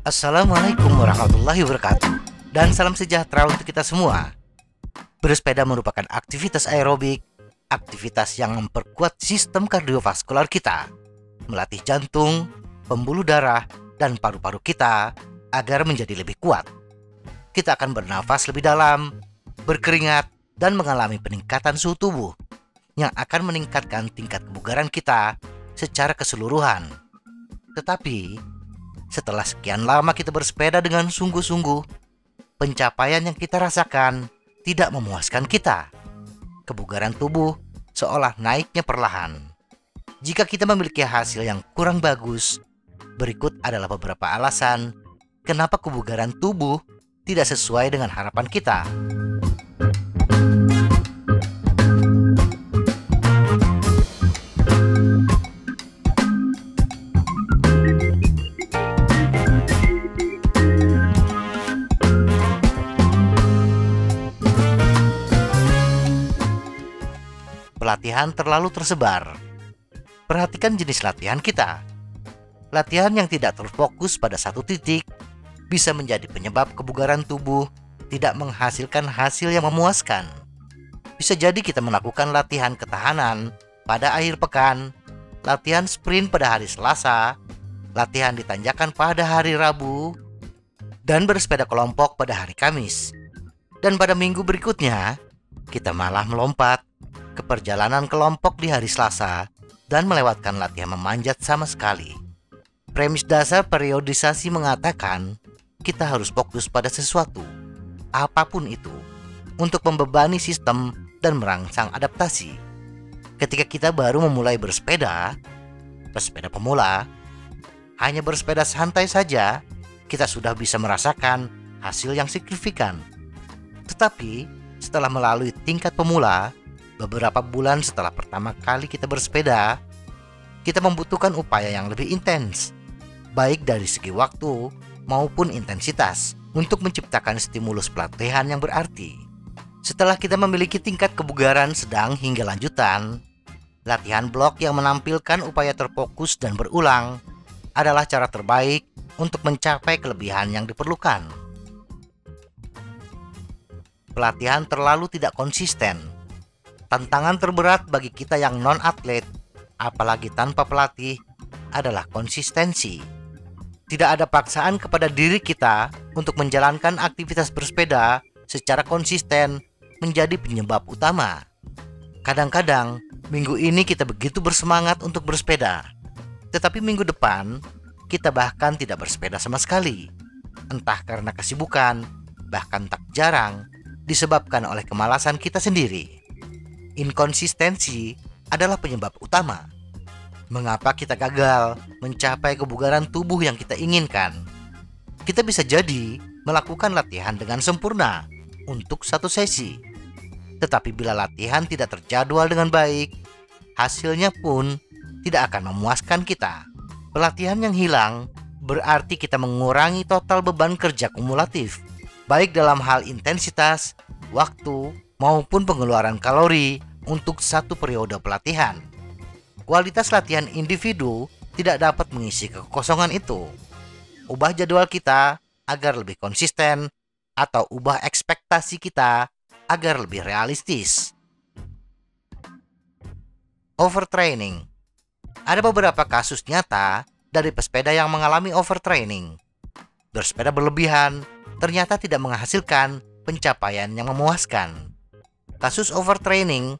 Assalamualaikum warahmatullahi wabarakatuh. Dan salam sejahtera untuk kita semua. Bersepeda merupakan aktivitas aerobik, aktivitas yang memperkuat sistem kardiovaskular kita, melatih jantung, pembuluh darah, dan paru-paru kita agar menjadi lebih kuat. Kita akan bernafas lebih dalam, berkeringat, dan mengalami peningkatan suhu tubuh yang akan meningkatkan tingkat kebugaran kita secara keseluruhan. Tetapi, setelah sekian lama kita bersepeda dengan sungguh-sungguh, pencapaian yang kita rasakan tidak memuaskan kita. Kebugaran tubuh seolah naiknya perlahan. Jika kita memiliki hasil yang kurang bagus, berikut adalah beberapa alasan kenapa kebugaran tubuh tidak sesuai dengan harapan kita. Pelatihan terlalu tersebar. Perhatikan jenis latihan kita. Latihan yang tidak terfokus pada satu titik bisa menjadi penyebab kebugaran tubuh tidak menghasilkan hasil yang memuaskan. Bisa jadi kita melakukan latihan ketahanan pada akhir pekan, latihan sprint pada hari Selasa, latihan di tanjakan pada hari Rabu, dan bersepeda kelompok pada hari Kamis. Dan pada minggu berikutnya, kita malah melompat ke perjalanan kelompok di hari Selasa dan melewatkan latihan memanjat sama sekali. Premis dasar periodisasi mengatakan kita harus fokus pada sesuatu, apapun itu, untuk membebani sistem dan merangsang adaptasi. Ketika kita baru memulai bersepeda, pesepeda pemula, hanya bersepeda santai saja, kita sudah bisa merasakan hasil yang signifikan. Tetapi setelah melalui tingkat pemula, beberapa bulan setelah pertama kali kita bersepeda, kita membutuhkan upaya yang lebih intens, baik dari segi waktu maupun intensitas, untuk menciptakan stimulus pelatihan yang berarti. Setelah kita memiliki tingkat kebugaran sedang hingga lanjutan, latihan blok yang menampilkan upaya terfokus dan berulang adalah cara terbaik untuk mencapai kelebihan yang diperlukan. Pelatihan terlalu tidak konsisten. Tantangan terberat bagi kita yang non-atlet, apalagi tanpa pelatih, adalah konsistensi. Tidak ada paksaan kepada diri kita untuk menjalankan aktivitas bersepeda secara konsisten menjadi penyebab utama. Kadang-kadang, minggu ini kita begitu bersemangat untuk bersepeda, tetapi minggu depan, kita bahkan tidak bersepeda sama sekali. Entah karena kesibukan, bahkan tak jarang, disebabkan oleh kemalasan kita sendiri. Inkonsistensi adalah penyebab utama mengapa kita gagal mencapai kebugaran tubuh yang kita inginkan. Kita bisa jadi melakukan latihan dengan sempurna untuk satu sesi, tetapi bila latihan tidak terjadwal dengan baik, hasilnya pun tidak akan memuaskan kita. Pelatihan yang hilang berarti kita mengurangi total beban kerja kumulatif, baik dalam hal intensitas, waktu, maupun pengeluaran kalori untuk satu periode pelatihan. Kualitas latihan individu tidak dapat mengisi kekosongan itu. Ubah jadwal kita agar lebih konsisten, atau ubah ekspektasi kita agar lebih realistis. Overtraining. Ada beberapa kasus nyata dari pesepeda yang mengalami overtraining. Bersepeda berlebihan ternyata tidak menghasilkan pencapaian yang memuaskan. Kasus overtraining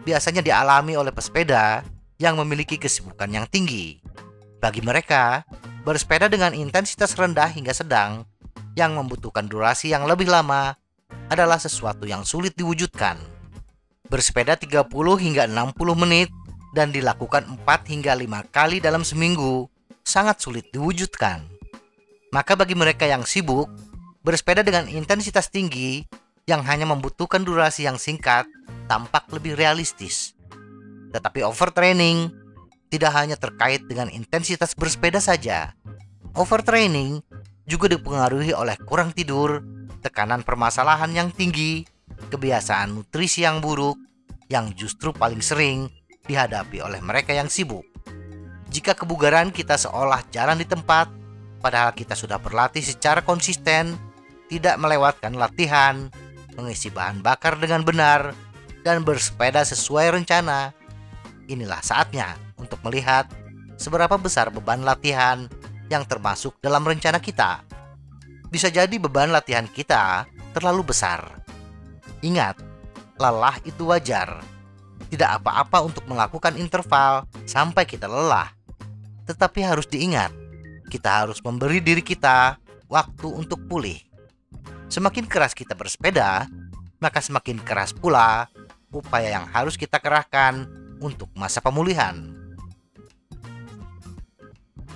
biasanya dialami oleh pesepeda yang memiliki kesibukan yang tinggi. Bagi mereka, bersepeda dengan intensitas rendah hingga sedang yang membutuhkan durasi yang lebih lama adalah sesuatu yang sulit diwujudkan. Bersepeda 30 hingga 60 menit dan dilakukan 4 hingga 5 kali dalam seminggu sangat sulit diwujudkan. Maka bagi mereka yang sibuk, bersepeda dengan intensitas tinggi yang hanya membutuhkan durasi yang singkat tampak lebih realistis. Tetapi overtraining tidak hanya terkait dengan intensitas bersepeda saja. Overtraining juga dipengaruhi oleh kurang tidur, tekanan permasalahan yang tinggi, kebiasaan nutrisi yang buruk, yang justru paling sering dihadapi oleh mereka yang sibuk. Jika kebugaran kita seolah jalan di tempat, padahal kita sudah berlatih secara konsisten, tidak melewatkan latihan, mengisi bahan bakar dengan benar, dan bersepeda sesuai rencana, inilah saatnya untuk melihat seberapa besar beban latihan yang termasuk dalam rencana kita. Bisa jadi beban latihan kita terlalu besar. Ingat, lelah itu wajar. Tidak apa-apa untuk melakukan interval sampai kita lelah. Tetapi harus diingat, kita harus memberi diri kita waktu untuk pulih. Semakin keras kita bersepeda, maka semakin keras pula upaya yang harus kita kerahkan untuk masa pemulihan.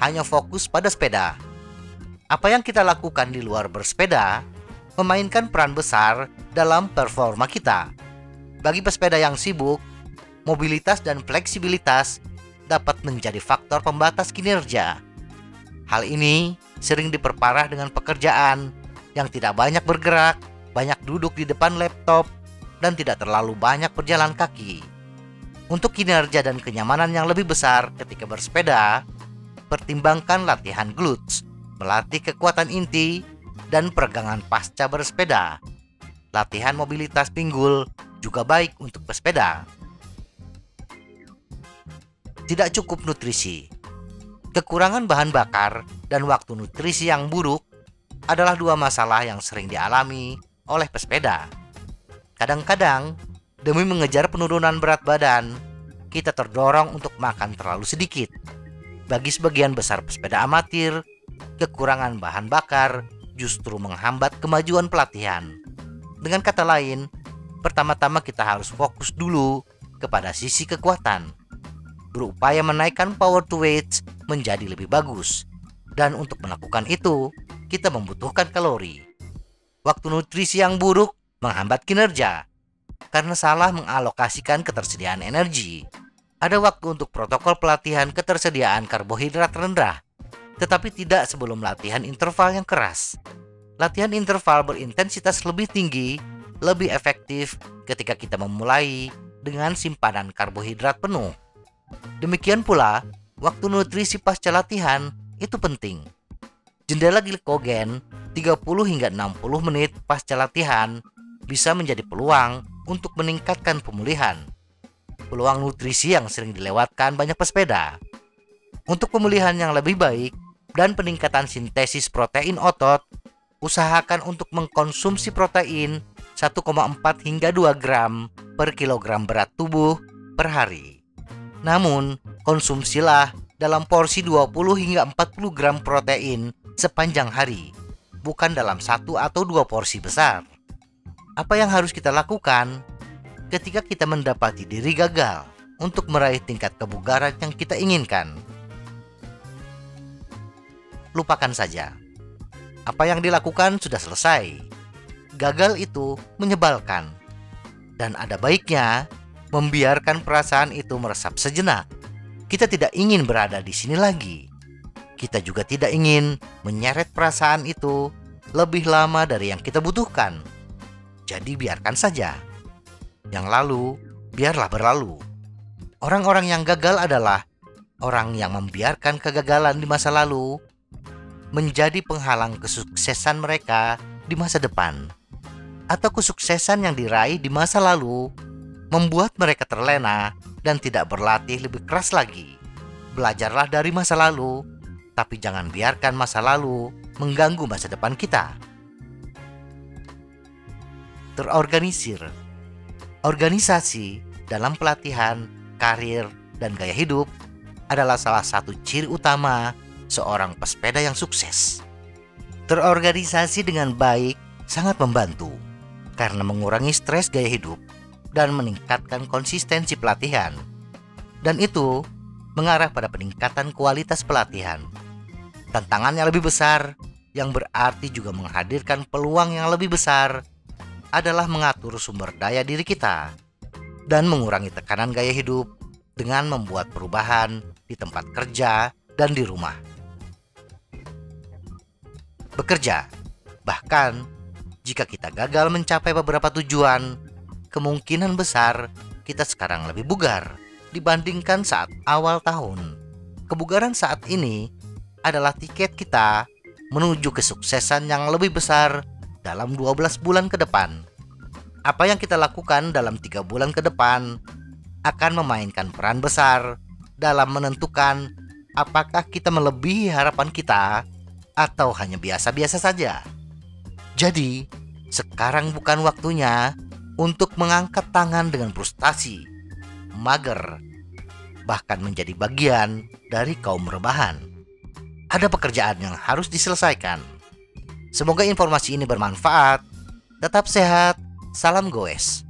Hanya fokus pada sepeda. Apa yang kita lakukan di luar bersepeda memainkan peran besar dalam performa kita. Bagi pesepeda yang sibuk, mobilitas dan fleksibilitas dapat menjadi faktor pembatas kinerja. Hal ini sering diperparah dengan pekerjaan yang tidak banyak bergerak, banyak duduk di depan laptop, dan tidak terlalu banyak berjalan kaki. Untuk kinerja dan kenyamanan yang lebih besar ketika bersepeda, pertimbangkan latihan glutes, melatih kekuatan inti, dan peregangan pasca bersepeda. Latihan mobilitas pinggul juga baik untuk pesepeda. Tidak cukup nutrisi. Kekurangan bahan bakar dan waktu nutrisi yang buruk adalah dua masalah yang sering dialami oleh pesepeda. Kadang-kadang, demi mengejar penurunan berat badan, kita terdorong untuk makan terlalu sedikit. Bagi sebagian besar pesepeda amatir, kekurangan bahan bakar justru menghambat kemajuan pelatihan. Dengan kata lain, pertama-tama kita harus fokus dulu kepada sisi kekuatan. Berupaya menaikkan power to weight menjadi lebih bagus. Dan untuk melakukan itu, kita membutuhkan kalori. Waktu nutrisi yang buruk menghambat kinerja karena salah mengalokasikan ketersediaan energi. Ada waktu untuk protokol pelatihan ketersediaan karbohidrat rendah, tetapi tidak sebelum latihan interval yang keras. Latihan interval berintensitas lebih tinggi, lebih efektif ketika kita memulai dengan simpanan karbohidrat penuh. Demikian pula, waktu nutrisi pasca latihan itu penting. Jendela glikogen 30 hingga 60 menit pasca latihan bisa menjadi peluang untuk meningkatkan pemulihan. Peluang nutrisi yang sering dilewatkan banyak pesepeda. Untuk pemulihan yang lebih baik dan peningkatan sintesis protein otot, usahakan untuk mengkonsumsi protein 1,4 hingga 2 gram per kilogram berat tubuh per hari. Namun, konsumsilah dalam porsi 20 hingga 40 gram protein sepanjang hari, bukan dalam 1 atau 2 porsi besar. Apa yang harus kita lakukan ketika kita mendapati diri gagal untuk meraih tingkat kebugaran yang kita inginkan? Lupakan saja. Apa yang dilakukan sudah selesai. Gagal itu menyebalkan. Dan ada baiknya membiarkan perasaan itu meresap sejenak. Kita tidak ingin berada di sini lagi. Kita juga tidak ingin menyeret perasaan itu lebih lama dari yang kita butuhkan. Jadi biarkan saja. Yang lalu, biarlah berlalu. Orang-orang yang gagal adalah orang yang membiarkan kegagalan di masa lalu menjadi penghalang kesuksesan mereka di masa depan. Atau kesuksesan yang diraih di masa lalu membuat mereka terlena dan tidak berlatih lebih keras lagi. Belajarlah dari masa lalu, tapi jangan biarkan masa lalu mengganggu masa depan kita. Terorganisir. Organisasi dalam pelatihan, karir, dan gaya hidup adalah salah satu ciri utama seorang pesepeda yang sukses. Terorganisasi dengan baik sangat membantu karena mengurangi stres gaya hidup dan meningkatkan konsistensi pelatihan. Dan itu mengarah pada peningkatan kualitas pelatihan. Tantangan yang lebih besar, yang berarti juga menghadirkan peluang yang lebih besar, adalah mengatur sumber daya diri kita dan mengurangi tekanan gaya hidup dengan membuat perubahan di tempat kerja dan di rumah. Bekerja, bahkan jika kita gagal mencapai beberapa tujuan, kemungkinan besar kita sekarang lebih bugar dibandingkan saat awal tahun. Kebugaran saat ini adalah tiket kita menuju kesuksesan yang lebih besar dalam 12 bulan ke depan. Apa yang kita lakukan dalam 3 bulan ke depan akan memainkan peran besar dalam menentukan apakah kita melebihi harapan kita atau hanya biasa-biasa saja. Jadi, sekarang bukan waktunya untuk mengangkat tangan dengan frustasi, mager, bahkan menjadi bagian dari kaum rebahan. Ada pekerjaan yang harus diselesaikan. Semoga informasi ini bermanfaat. Tetap sehat, salam goes.